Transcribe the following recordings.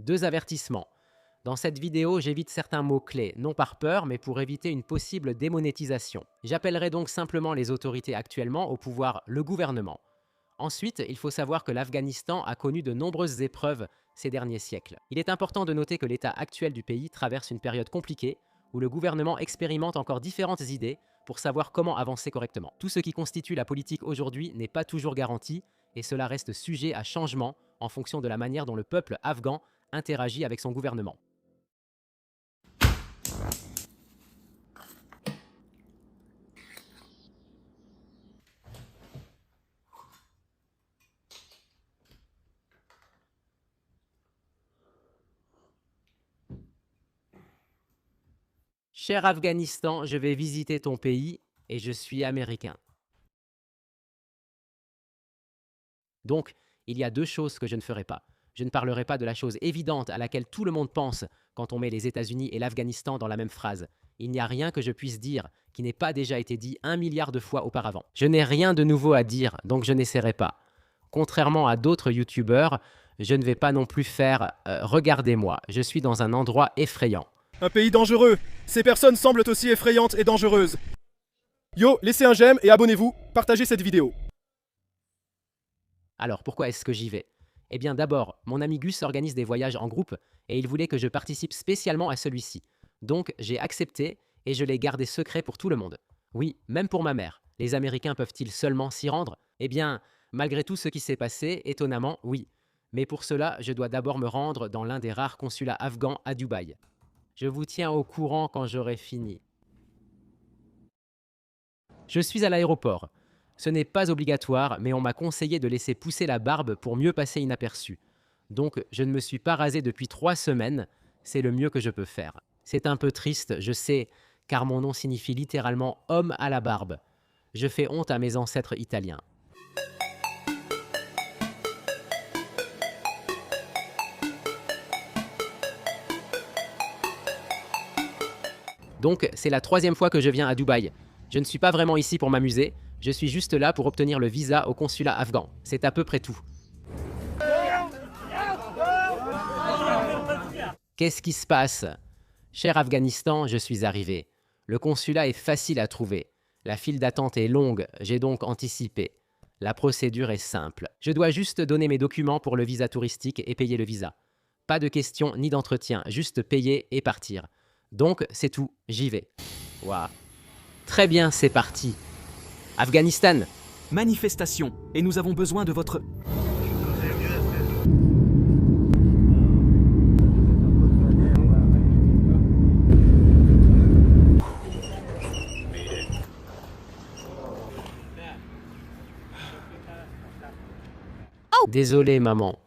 2 avertissements. Dans cette vidéo, j'évite certains mots-clés, non par peur, mais pour éviter une possible démonétisation. J'appellerai donc simplement les autorités actuellement au pouvoir, le gouvernement. Ensuite, il faut savoir que l'Afghanistan a connu de nombreuses épreuves ces derniers siècles. Il est important de noter que l'état actuel du pays traverse une période compliquée, où le gouvernement expérimente encore différentes idées pour savoir comment avancer correctement. Tout ce qui constitue la politique aujourd'hui n'est pas toujours garanti, et cela reste sujet à changement en fonction de la manière dont le peuple afghan interagit avec son gouvernement. Cher Afghanistan, je vais visiter ton pays et je suis américain. Donc, il y a 2 choses que je ne ferai pas. Je ne parlerai pas de la chose évidente à laquelle tout le monde pense quand on met les États-Unis et l'Afghanistan dans la même phrase. Il n'y a rien que je puisse dire qui n'ait pas déjà été dit 1 milliard de fois auparavant. Je n'ai rien de nouveau à dire, donc je n'essaierai pas. Contrairement à d'autres youtubeurs, je ne vais pas non plus faire regardez-moi, je suis dans un endroit effrayant. Un pays dangereux. Ces personnes semblent aussi effrayantes et dangereuses. Yo, laissez un j'aime et abonnez-vous. Partagez cette vidéo. Alors, pourquoi est-ce que j'y vais? Eh bien d'abord, mon ami Gus organise des voyages en groupe et il voulait que je participe spécialement à celui-ci. Donc j'ai accepté et je l'ai gardé secret pour tout le monde. Oui, même pour ma mère. Les Américains peuvent-ils seulement s'y rendre? Eh bien, malgré tout ce qui s'est passé, étonnamment, oui. Mais pour cela, je dois d'abord me rendre dans l'un des rares consulats afghans à Dubaï. Je vous tiens au courant quand j'aurai fini. Je suis à l'aéroport. Ce n'est pas obligatoire, mais on m'a conseillé de laisser pousser la barbe pour mieux passer inaperçu. Donc, je ne me suis pas rasé depuis 3 semaines, c'est le mieux que je peux faire. C'est un peu triste, je sais, car mon nom signifie littéralement « homme à la barbe ». Je fais honte à mes ancêtres italiens. Donc, c'est la 3e fois que je viens à Dubaï. Je ne suis pas vraiment ici pour m'amuser, je suis juste là pour obtenir le visa au consulat afghan. C'est à peu près tout. Qu'est-ce qui se passe? Cher Afghanistan, je suis arrivé. Le consulat est facile à trouver. La file d'attente est longue, j'ai donc anticipé. La procédure est simple. Je dois juste donner mes documents pour le visa touristique et payer le visa. Pas de questions ni d'entretien, juste payer et partir. Donc, c'est tout, j'y vais. Waouh. Très bien, c'est parti. Afghanistan. Manifestation, et nous avons besoin de votre... Désolé, maman.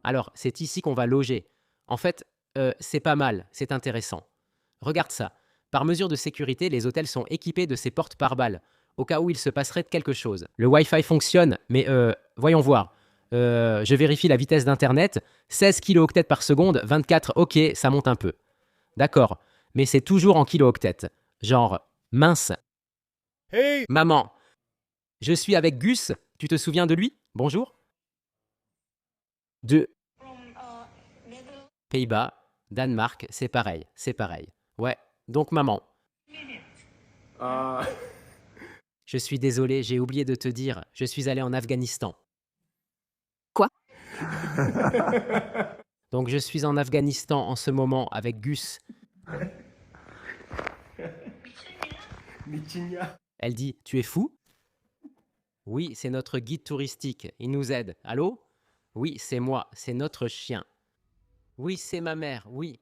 Alors, c'est ici qu'on va loger. En fait, c'est pas mal, c'est intéressant. Regarde ça. Par mesure de sécurité, les hôtels sont équipés de ces portes par balles, au cas où il se passerait quelque chose. Le Wi-Fi fonctionne, mais voyons voir. Je vérifie la vitesse d'Internet. 16 kilooctets par seconde, 24, ok, ça monte un peu. D'accord, mais c'est toujours en kilooctets. Genre, mince. Hey! Maman, je suis avec Gus, tu te souviens de lui? Bonjour. De Pays-Bas, Danemark, c'est pareil, c'est pareil. Ouais, donc maman. Je suis désolé, j'ai oublié de te dire, je suis allé en Afghanistan. Quoi? Donc je suis en Afghanistan en ce moment avec Gus. Elle dit, tu es fou? Oui, c'est notre guide touristique, il nous aide. Allô? Oui, c'est moi, c'est notre chien. Oui, c'est ma mère, oui.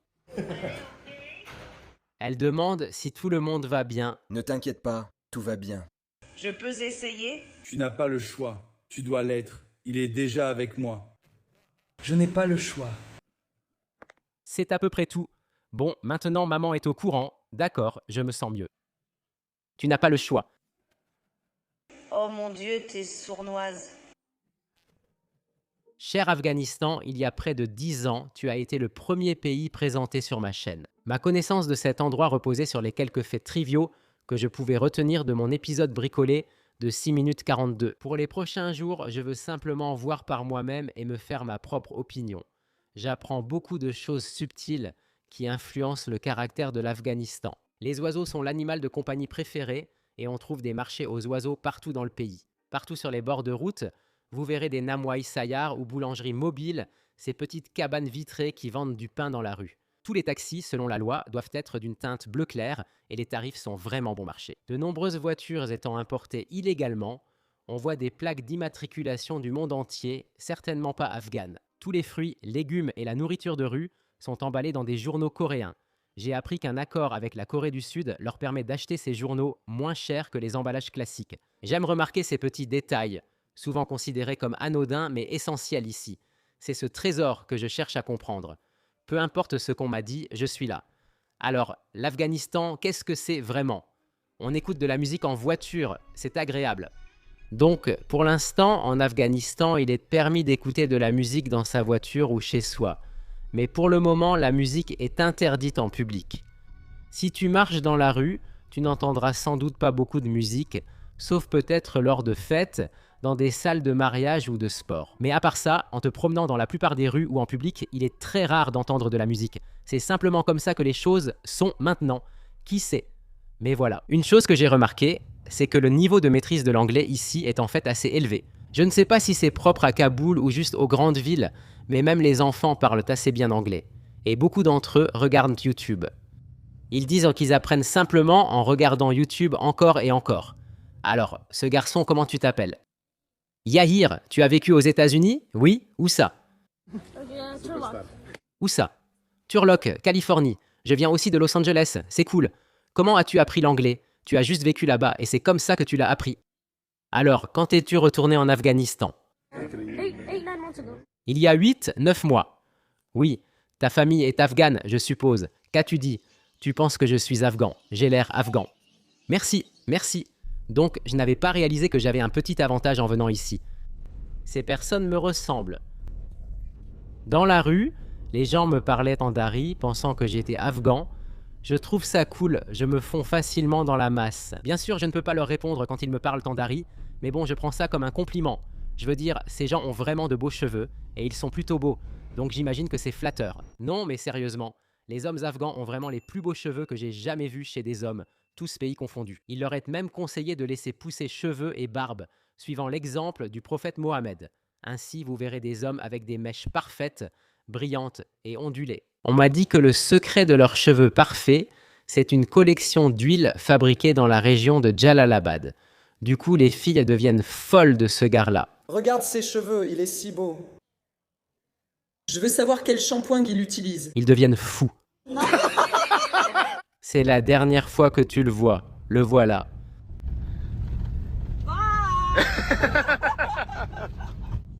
Elle demande si tout le monde va bien. Ne t'inquiète pas, tout va bien. Je peux essayer? Tu n'as pas le choix. Tu dois l'être. Il est déjà avec moi. Je n'ai pas le choix. C'est à peu près tout. Bon, maintenant maman est au courant. D'accord, je me sens mieux. Tu n'as pas le choix. Oh mon Dieu, t'es sournoise. Cher Afghanistan, il y a près de 10 ans, tu as été le premier pays présenté sur ma chaîne. Ma connaissance de cet endroit reposait sur les quelques faits triviaux que je pouvais retenir de mon épisode bricolé de 6 minutes 42. Pour les prochains jours, je veux simplement voir par moi-même et me faire ma propre opinion. J'apprends beaucoup de choses subtiles qui influencent le caractère de l'Afghanistan. Les oiseaux sont l'animal de compagnie préféré et on trouve des marchés aux oiseaux partout dans le pays. Partout sur les bords de route, vous verrez des namwai sayar ou boulangeries mobiles, ces petites cabanes vitrées qui vendent du pain dans la rue. Tous les taxis, selon la loi, doivent être d'une teinte bleu clair et les tarifs sont vraiment bon marché. De nombreuses voitures étant importées illégalement, on voit des plaques d'immatriculation du monde entier, certainement pas afghanes. Tous les fruits, légumes et la nourriture de rue sont emballés dans des journaux coréens. J'ai appris qu'un accord avec la Corée du Sud leur permet d'acheter ces journaux moins chers que les emballages classiques. J'aime remarquer ces petits détails, souvent considérés comme anodins mais essentiels ici. C'est ce trésor que je cherche à comprendre. Peu importe ce qu'on m'a dit, je suis là. Alors, l'Afghanistan, qu'est-ce que c'est vraiment? On écoute de la musique en voiture, c'est agréable. Donc, pour l'instant, en Afghanistan, il est permis d'écouter de la musique dans sa voiture ou chez soi. Mais pour le moment, la musique est interdite en public. Si tu marches dans la rue, tu n'entendras sans doute pas beaucoup de musique, sauf peut-être lors de fêtes, dans des salles de mariage ou de sport. Mais à part ça, en te promenant dans la plupart des rues ou en public, il est très rare d'entendre de la musique. C'est simplement comme ça que les choses sont maintenant. Qui sait? Mais voilà. Une chose que j'ai remarqué, c'est que le niveau de maîtrise de l'anglais ici est en fait assez élevé. Je ne sais pas si c'est propre à Kaboul ou juste aux grandes villes, mais même les enfants parlent assez bien anglais. Et beaucoup d'entre eux regardent YouTube. Ils disent qu'ils apprennent simplement en regardant YouTube encore et encore. Alors, ce garçon, comment tu t'appelles? Yahir, tu as vécu aux États-Unis? Oui? Où ça? Où ça? Turlock, Californie. Je viens aussi de Los Angeles, c'est cool. Comment as-tu appris l'anglais? Tu as juste vécu là-bas et c'est comme ça que tu l'as appris. Alors, quand es-tu retourné en Afghanistan? Il y a 8-9 mois. Oui, ta famille est afghane, je suppose. Qu'as-tu dit? Tu penses que je suis afghan. J'ai l'air afghan. Merci, merci. Donc, je n'avais pas réalisé que j'avais un petit avantage en venant ici. Ces personnes me ressemblent. Dans la rue, les gens me parlaient en dari, pensant que j'étais afghan. Je trouve ça cool, je me fonds facilement dans la masse. Bien sûr, je ne peux pas leur répondre quand ils me parlent en dari, mais bon, je prends ça comme un compliment. Je veux dire, ces gens ont vraiment de beaux cheveux, et ils sont plutôt beaux, donc j'imagine que c'est flatteur. Non, mais sérieusement, les hommes afghans ont vraiment les plus beaux cheveux que j'ai jamais vus chez des hommes, tous pays confondus. Il leur est même conseillé de laisser pousser cheveux et barbe, suivant l'exemple du prophète Mohammed. Ainsi, vous verrez des hommes avec des mèches parfaites, brillantes et ondulées. On m'a dit que le secret de leurs cheveux parfaits, c'est une collection d'huile fabriquée dans la région de Jalalabad. Du coup, les filles deviennent folles de ce gars-là. Regarde ses cheveux, il est si beau. Je veux savoir quel shampoing il utilise. Ils deviennent fous. C'est la dernière fois que tu le vois. Le voilà.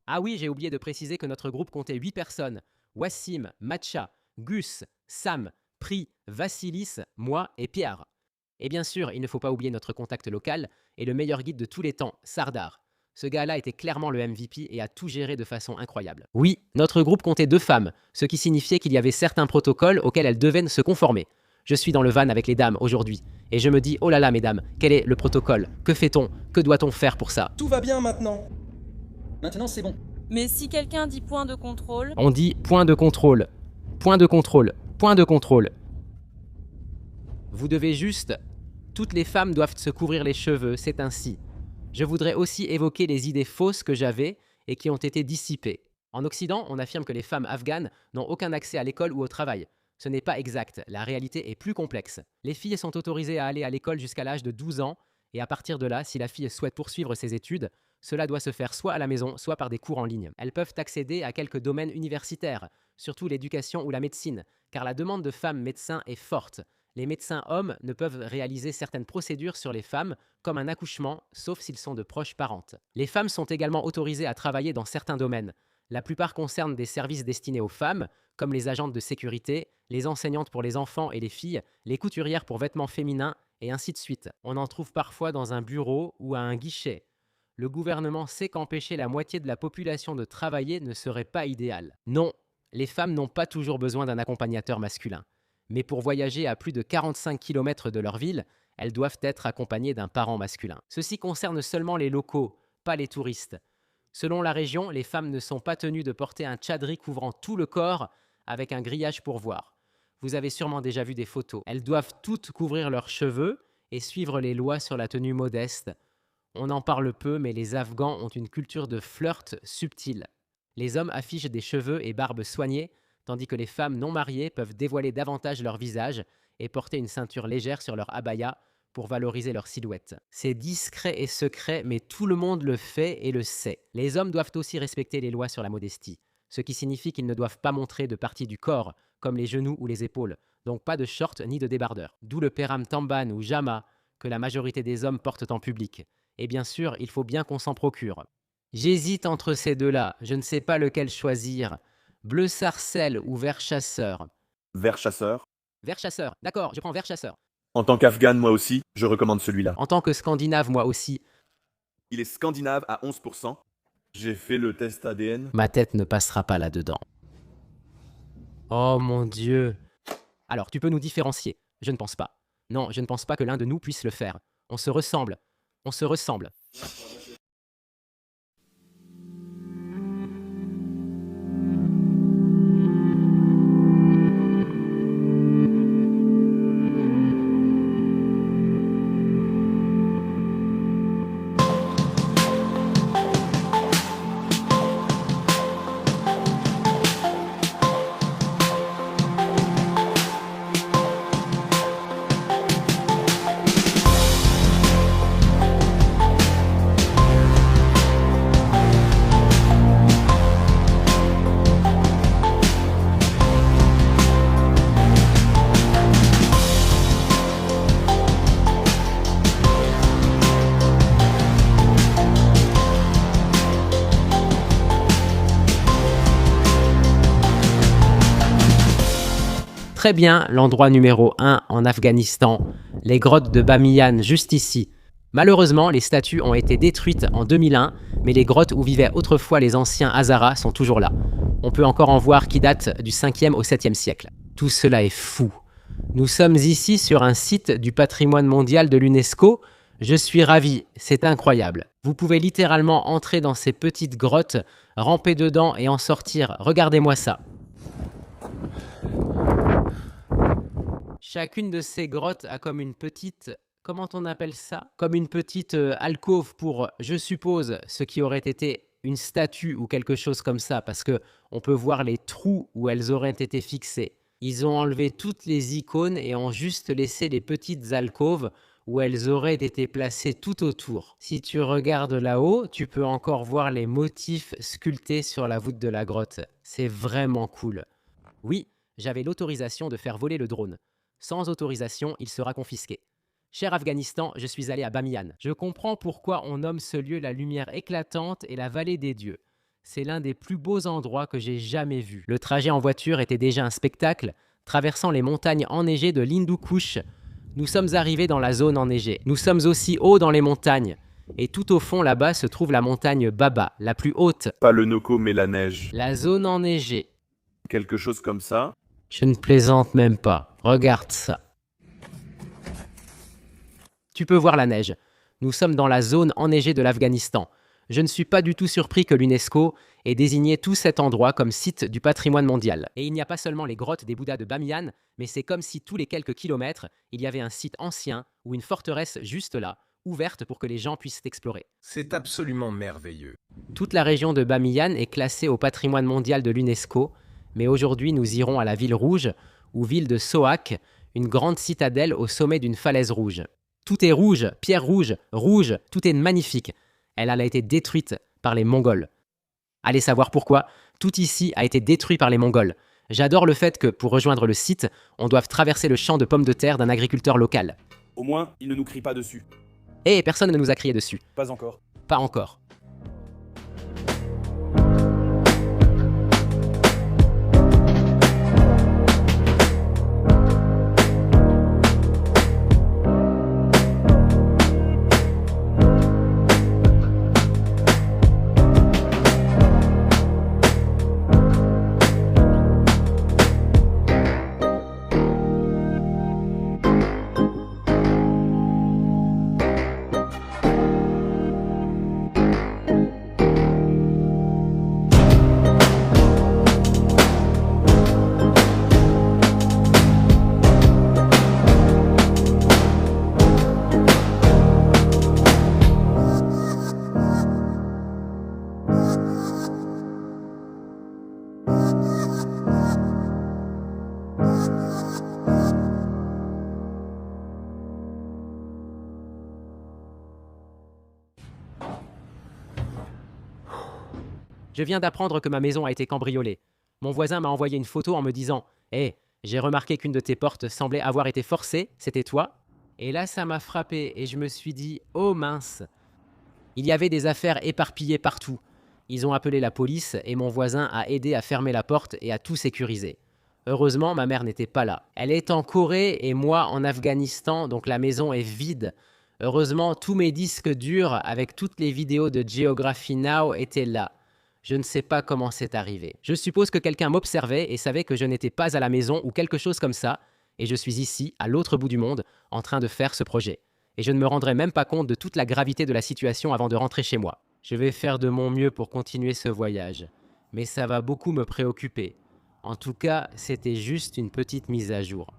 Ah oui, j'ai oublié de préciser que notre groupe comptait 8 personnes. Wassim, Matcha, Gus, Sam, Pri, Vassilis, moi et Pierre. Et bien sûr, il ne faut pas oublier notre contact local et le meilleur guide de tous les temps, Sardar. Ce gars-là était clairement le MVP et a tout géré de façon incroyable. Oui, notre groupe comptait 2 femmes, ce qui signifiait qu'il y avait certains protocoles auxquels elles devaient se conformer. Je suis dans le van avec les dames aujourd'hui, et je me dis, oh là là mesdames, quel est le protocole? Que fait-on? Que doit-on faire pour ça? Tout va bien maintenant. Maintenant c'est bon. Mais si quelqu'un dit point de contrôle... On dit point de contrôle, point de contrôle, point de contrôle. Vous devez juste... Toutes les femmes doivent se couvrir les cheveux, c'est ainsi. Je voudrais aussi évoquer les idées fausses que j'avais et qui ont été dissipées. En Occident, on affirme que les femmes afghanes n'ont aucun accès à l'école ou au travail. Ce n'est pas exact, la réalité est plus complexe. Les filles sont autorisées à aller à l'école jusqu'à l'âge de 12 ans, et à partir de là, si la fille souhaite poursuivre ses études, cela doit se faire soit à la maison, soit par des cours en ligne. Elles peuvent accéder à quelques domaines universitaires, surtout l'éducation ou la médecine, car la demande de femmes médecins est forte. Les médecins hommes ne peuvent réaliser certaines procédures sur les femmes, comme un accouchement, sauf s'ils sont de proches parentes. Les femmes sont également autorisées à travailler dans certains domaines. La plupart concernent des services destinés aux femmes, comme les agentes de sécurité, les enseignantes pour les enfants et les filles, les couturières pour vêtements féminins, et ainsi de suite. On en trouve parfois dans un bureau ou à un guichet. Le gouvernement sait qu'empêcher la moitié de la population de travailler ne serait pas idéal. Non, les femmes n'ont pas toujours besoin d'un accompagnateur masculin. Mais pour voyager à plus de 45 km de leur ville, elles doivent être accompagnées d'un parent masculin. Ceci concerne seulement les locaux, pas les touristes. Selon la région, les femmes ne sont pas tenues de porter un tchadri couvrant tout le corps avec un grillage pour voir. Vous avez sûrement déjà vu des photos. Elles doivent toutes couvrir leurs cheveux et suivre les lois sur la tenue modeste. On en parle peu, mais les Afghans ont une culture de flirt subtile. Les hommes affichent des cheveux et barbes soignés, tandis que les femmes non mariées peuvent dévoiler davantage leur visage et porter une ceinture légère sur leur abaya pour valoriser leur silhouette. C'est discret et secret, mais tout le monde le fait et le sait. Les hommes doivent aussi respecter les lois sur la modestie, ce qui signifie qu'ils ne doivent pas montrer de parties du corps, comme les genoux ou les épaules, donc pas de shorts ni de débardeurs. D'où le peram tamban ou jama que la majorité des hommes portent en public. Et bien sûr, il faut bien qu'on s'en procure. J'hésite entre ces deux-là, je ne sais pas lequel choisir. Bleu sarcelle ou vert chasseur? Vert chasseur. Vert chasseur, d'accord, je prends vert chasseur. En tant qu'Afghane, moi aussi, je recommande celui-là. En tant que Scandinave, moi aussi. Il est scandinave à 11%. J'ai fait le test ADN. Ma tête ne passera pas là-dedans. Oh mon Dieu. Alors, tu peux nous différencier? Je ne pense pas. Non, je ne pense pas que l'un de nous puisse le faire. On se ressemble. On se ressemble. Très bien, l'endroit numéro 1 en Afghanistan, les grottes de Bamiyan, juste ici. Malheureusement, les statues ont été détruites en 2001, mais les grottes où vivaient autrefois les anciens Hazaras sont toujours là. On peut encore en voir qui datent du 5e au 7e siècle. Tout cela est fou. Nous sommes ici sur un site du patrimoine mondial de l'UNESCO. Je suis ravi, c'est incroyable. Vous pouvez littéralement entrer dans ces petites grottes, ramper dedans et en sortir. Regardez-moi ça. Chacune de ces grottes a comme une petite... Comment on appelle ça? Comme une petite alcôve pour, je suppose, ce qui aurait été une statue ou quelque chose comme ça, parce que on peut voir les trous où elles auraient été fixées. Ils ont enlevé toutes les icônes et ont juste laissé les petites alcôves où elles auraient été placées tout autour. Si tu regardes là-haut, tu peux encore voir les motifs sculptés sur la voûte de la grotte. C'est vraiment cool. Oui, j'avais l'autorisation de faire voler le drone. Sans autorisation, il sera confisqué. Cher Afghanistan, je suis allé à Bamiyan. Je comprends pourquoi on nomme ce lieu la lumière éclatante et la vallée des dieux. C'est l'un des plus beaux endroits que j'ai jamais vus. Le trajet en voiture était déjà un spectacle, traversant les montagnes enneigées de l'Hindu Kush. Nous sommes arrivés dans la zone enneigée. Nous sommes aussi hauts dans les montagnes. Et tout au fond là-bas se trouve la montagne Baba, la plus haute. Pas le Noko, mais la neige. La zone enneigée. Quelque chose comme ça. Je ne plaisante même pas. Regarde ça. Tu peux voir la neige. Nous sommes dans la zone enneigée de l'Afghanistan. Je ne suis pas du tout surpris que l'UNESCO ait désigné tout cet endroit comme site du patrimoine mondial. Et il n'y a pas seulement les grottes des Bouddhas de Bamiyan, mais c'est comme si tous les quelques kilomètres, il y avait un site ancien ou une forteresse juste là, ouverte pour que les gens puissent explorer. C'est absolument merveilleux. Toute la région de Bamiyan est classée au patrimoine mondial de l'UNESCO, mais aujourd'hui nous irons à la ville rouge, ou ville de Sohak, une grande citadelle au sommet d'une falaise rouge. Tout est rouge, pierre rouge, rouge, tout est magnifique. Elle a été détruite par les Mongols. Allez savoir pourquoi, tout ici a été détruit par les Mongols. J'adore le fait que, pour rejoindre le site, on doive traverser le champ de pommes de terre d'un agriculteur local. Au moins, il ne nous crie pas dessus. Et personne ne nous a crié dessus. Pas encore. Pas encore. Je viens d'apprendre que ma maison a été cambriolée. Mon voisin m'a envoyé une photo en me disant « Hé, j'ai remarqué qu'une de tes portes semblait avoir été forcée, c'était toi ?» Et là, ça m'a frappé et je me suis dit « Oh mince !» Il y avait des affaires éparpillées partout. Ils ont appelé la police et mon voisin a aidé à fermer la porte et à tout sécuriser. Heureusement, ma mère n'était pas là. Elle est en Corée et moi en Afghanistan, donc la maison est vide. Heureusement, tous mes disques durs avec toutes les vidéos de Geography Now étaient là. Je ne sais pas comment c'est arrivé. Je suppose que quelqu'un m'observait et savait que je n'étais pas à la maison ou quelque chose comme ça, et je suis ici, à l'autre bout du monde, en train de faire ce projet. Et je ne me rendrai même pas compte de toute la gravité de la situation avant de rentrer chez moi. Je vais faire de mon mieux pour continuer ce voyage, mais ça va beaucoup me préoccuper. En tout cas, c'était juste une petite mise à jour.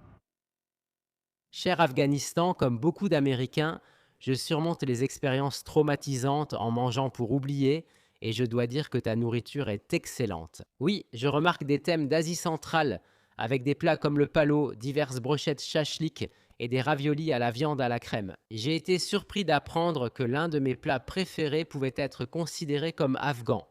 Cher Afghanistan, comme beaucoup d'Américains, je surmonte les expériences traumatisantes en mangeant pour oublier, et je dois dire que ta nourriture est excellente. Oui, je remarque des thèmes d'Asie centrale, avec des plats comme le palo, diverses brochettes shashlik et des raviolis à la viande à la crème. J'ai été surpris d'apprendre que l'un de mes plats préférés pouvait être considéré comme afghan.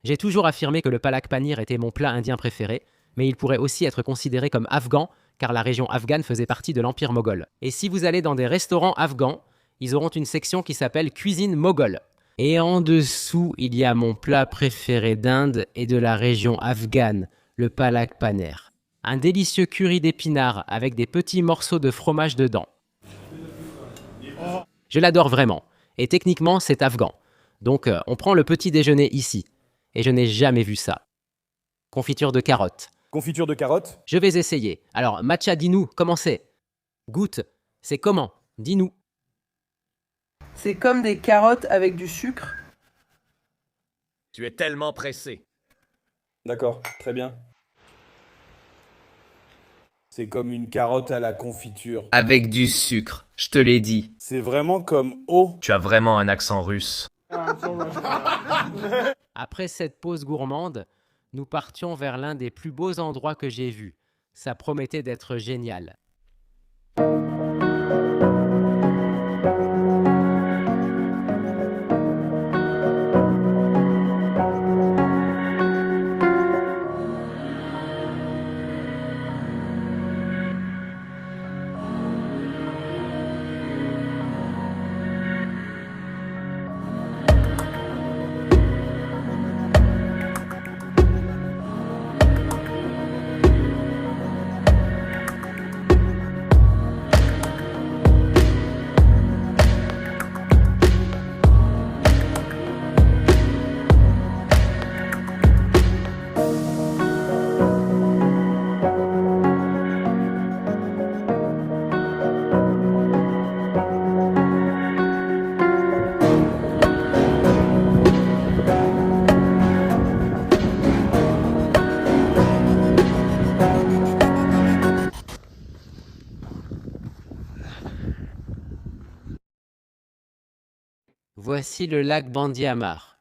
J'ai toujours affirmé que le palak paneer était mon plat indien préféré, mais il pourrait aussi être considéré comme afghan, car la région afghane faisait partie de l'Empire moghol. Et si vous allez dans des restaurants afghans, ils auront une section qui s'appelle cuisine moghole. Et en dessous, il y a mon plat préféré d'Inde et de la région afghane, le palak paneer. Un délicieux curry d'épinards avec des petits morceaux de fromage dedans. Je l'adore vraiment. Et techniquement, c'est afghan. Donc, on prend le petit déjeuner ici. Et je n'ai jamais vu ça. Confiture de carottes. Confiture de carottes? Je vais essayer. Alors, Matcha, dis-nous, comment c'est? Goûte. C'est comment? Dis-nous. C'est comme des carottes avec du sucre. Tu es tellement pressé. D'accord, très bien. C'est comme une carotte à la confiture. Avec du sucre, je te l'ai dit. C'est vraiment comme eau. Tu as vraiment un accent russe. Après cette pause gourmande, nous partions vers l'un des plus beaux endroits que j'ai vus. Ça promettait d'être génial. Voici le lac Bandiamar.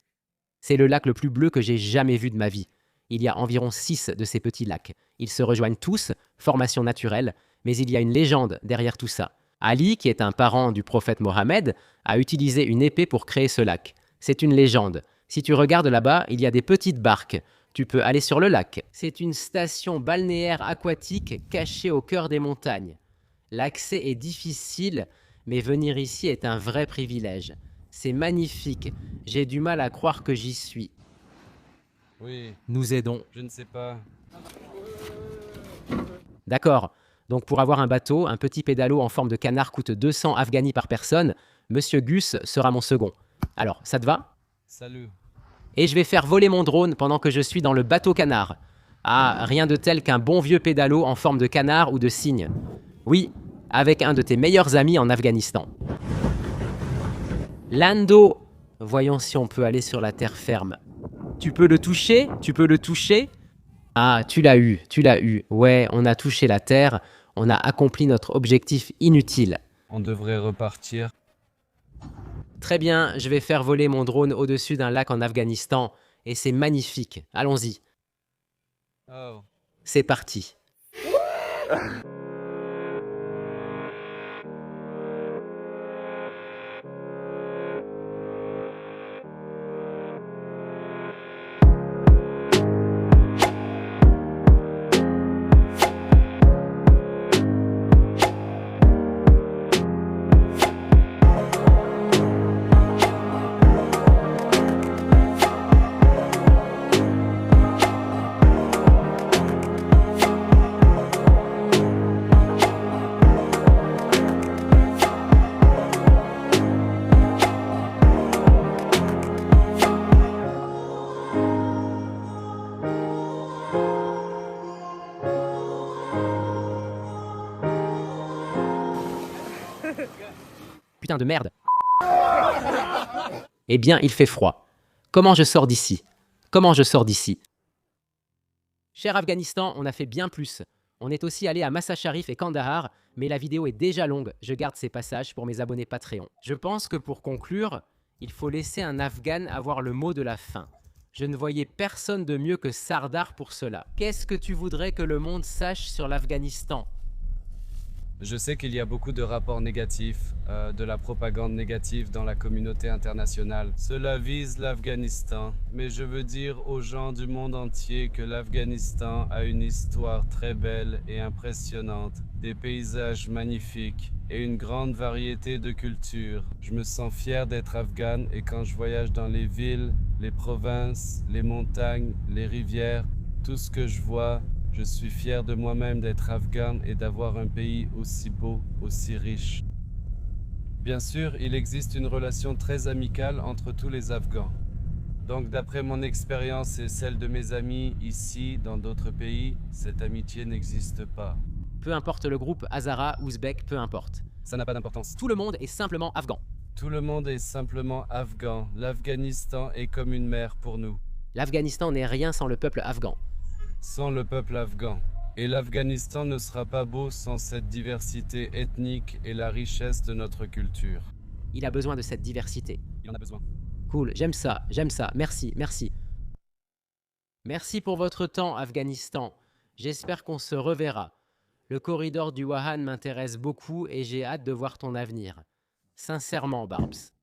C'est le lac le plus bleu que j'ai jamais vu de ma vie. Il y a environ 6 de ces petits lacs. Ils se rejoignent tous, formation naturelle, mais il y a une légende derrière tout ça. Ali, qui est un parent du prophète Mohammed, a utilisé une épée pour créer ce lac. C'est une légende. Si tu regardes là-bas, il y a des petites barques. tu peux aller sur le lac. C'est une station balnéaire aquatique cachée au cœur des montagnes. L'accès est difficile, mais venir ici est un vrai privilège. C'est magnifique, j'ai du mal à croire que j'y suis. Oui. Nous aidons. Je ne sais pas. D'accord, donc pour avoir un bateau, un petit pédalo en forme de canard coûte 200 Afghani par personne. Monsieur Gus sera mon second. Alors, ça te va? Salut. Et je vais faire voler mon drone pendant que je suis dans le bateau canard. Ah, rien de tel qu'un bon vieux pédalo en forme de canard ou de cygne. Oui, avec un de tes meilleurs amis en Afghanistan. Lando, voyons si on peut aller sur la terre ferme. Tu peux le toucher? Tu peux le toucher? Ah, tu l'as eu, tu l'as eu. Ouais, on a touché la terre, on a accompli notre objectif inutile. On devrait repartir. Très bien, je vais faire voler mon drone au-dessus d'un lac en Afghanistan, et c'est magnifique. Allons-y. Oh. C'est parti. Putain de merde. Eh bien, il fait froid. Comment je sors d'ici? Comment je sors d'ici? Cher Afghanistan, on a fait bien plus. On est aussi allé à Massa Sharif et Kandahar, mais la vidéo est déjà longue. Je garde ces passages pour mes abonnés Patreon. Je pense que pour conclure, il faut laisser un Afghan avoir le mot de la fin. Je ne voyais personne de mieux que Sardar pour cela. Qu'est-ce que tu voudrais que le monde sache sur l'Afghanistan? Je sais qu'il y a beaucoup de rapports négatifs, de la propagande négative dans la communauté internationale. Cela vise l'Afghanistan, mais je veux dire aux gens du monde entier que l'Afghanistan a une histoire très belle et impressionnante, des paysages magnifiques et une grande variété de cultures. Je me sens fier d'être afghane et quand je voyage dans les villes, les provinces, les montagnes, les rivières, tout ce que je vois, je suis fier de moi-même d'être afghane et d'avoir un pays aussi beau, aussi riche. Bien sûr, il existe une relation très amicale entre tous les Afghans. Donc d'après mon expérience et celle de mes amis ici, dans d'autres pays, cette amitié n'existe pas. Peu importe le groupe, Hazara, Ouzbek, peu importe. Ça n'a pas d'importance. Tout le monde est simplement afghan. Tout le monde est simplement afghan. L'Afghanistan est comme une mère pour nous. L'Afghanistan n'est rien sans le peuple afghan. Sans le peuple afghan. Et l'Afghanistan ne sera pas beau sans cette diversité ethnique et la richesse de notre culture. Il a besoin de cette diversité. Il en a besoin. Cool, j'aime ça, merci, merci. Merci pour votre temps, Afghanistan. J'espère qu'on se reverra. Le corridor du Wahan m'intéresse beaucoup et j'ai hâte de voir ton avenir. Sincèrement, Barbs.